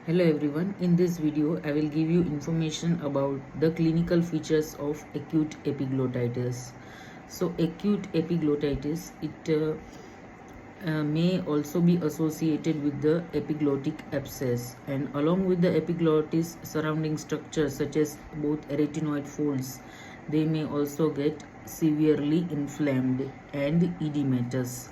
Hello everyone, in this video I will give you information about the clinical features of acute epiglottitis. So acute epiglottitis, it may also be associated with the epiglottic abscess, and along with the epiglottis surrounding structures such as both arytenoid folds, they may also get severely inflamed and edematous.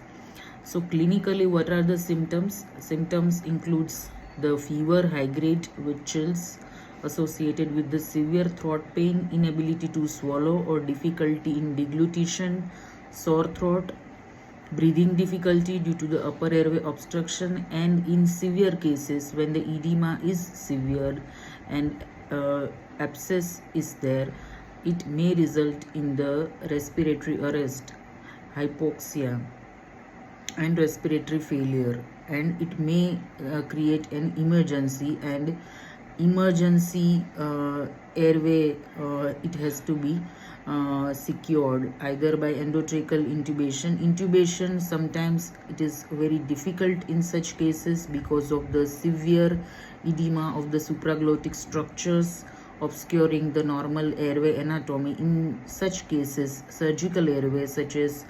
So clinically, what are the symptoms? Symptoms includes the fever, high grade with chills associated with the severe throat pain, inability to swallow or difficulty in deglutition, sore throat, breathing difficulty due to the upper airway obstruction, and in severe cases when the edema is severe and abscess is there, it may result in the respiratory arrest, hypoxia, and respiratory failure, and it may create an emergency, and emergency airway, it has to be secured either by endotracheal intubation. Sometimes it is very difficult in such cases because of the severe edema of the supraglottic structures obscuring the normal airway anatomy. In such cases, surgical airway such as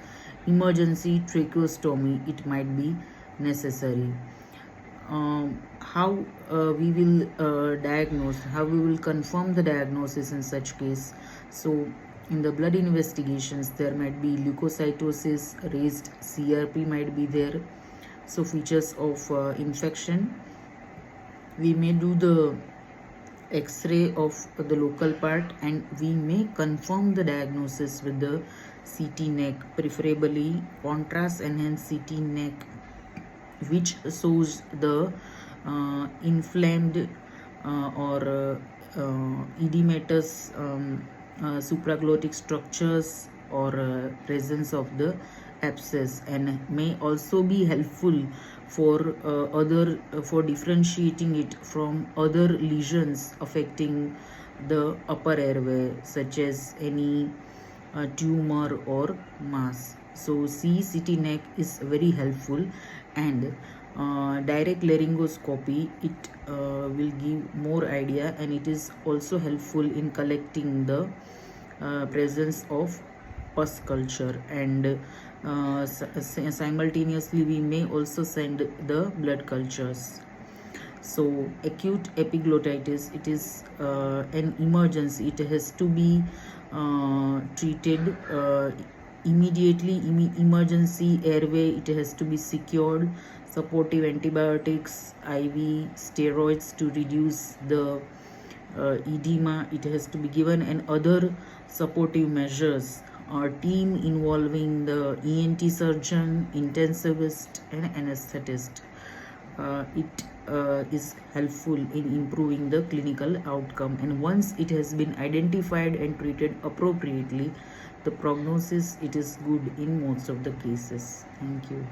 emergency tracheostomy, it might be necessary. How we will how we will confirm the diagnosis in such case? So in the blood investigations, there might be leukocytosis, raised CRP might be there. So features of infection, we may do the X-ray of the local part, and we may confirm the diagnosis with the CT neck, preferably contrast enhanced CT neck, which shows the inflamed or edematous supraglottic structures or presence of the abscess, and may also be helpful for for differentiating it from other lesions affecting the upper airway, such as any tumor or mass. So CT neck is very helpful, and direct laryngoscopy, it will give more idea, and it is also helpful in collecting the presence of pus culture, and simultaneously we may also send the blood cultures. So acute epiglottitis, it is an emergency. It has to be treated immediately. Emergency airway, it has to be secured. Supportive antibiotics, IV steroids to reduce the edema, it has to be given, and other supportive measures. Our team involving the ENT surgeon, intensivist, and anesthetist, it is helpful in improving the clinical outcome. And once it has been identified and treated appropriately, the prognosis, it is good in most of the cases. Thank you.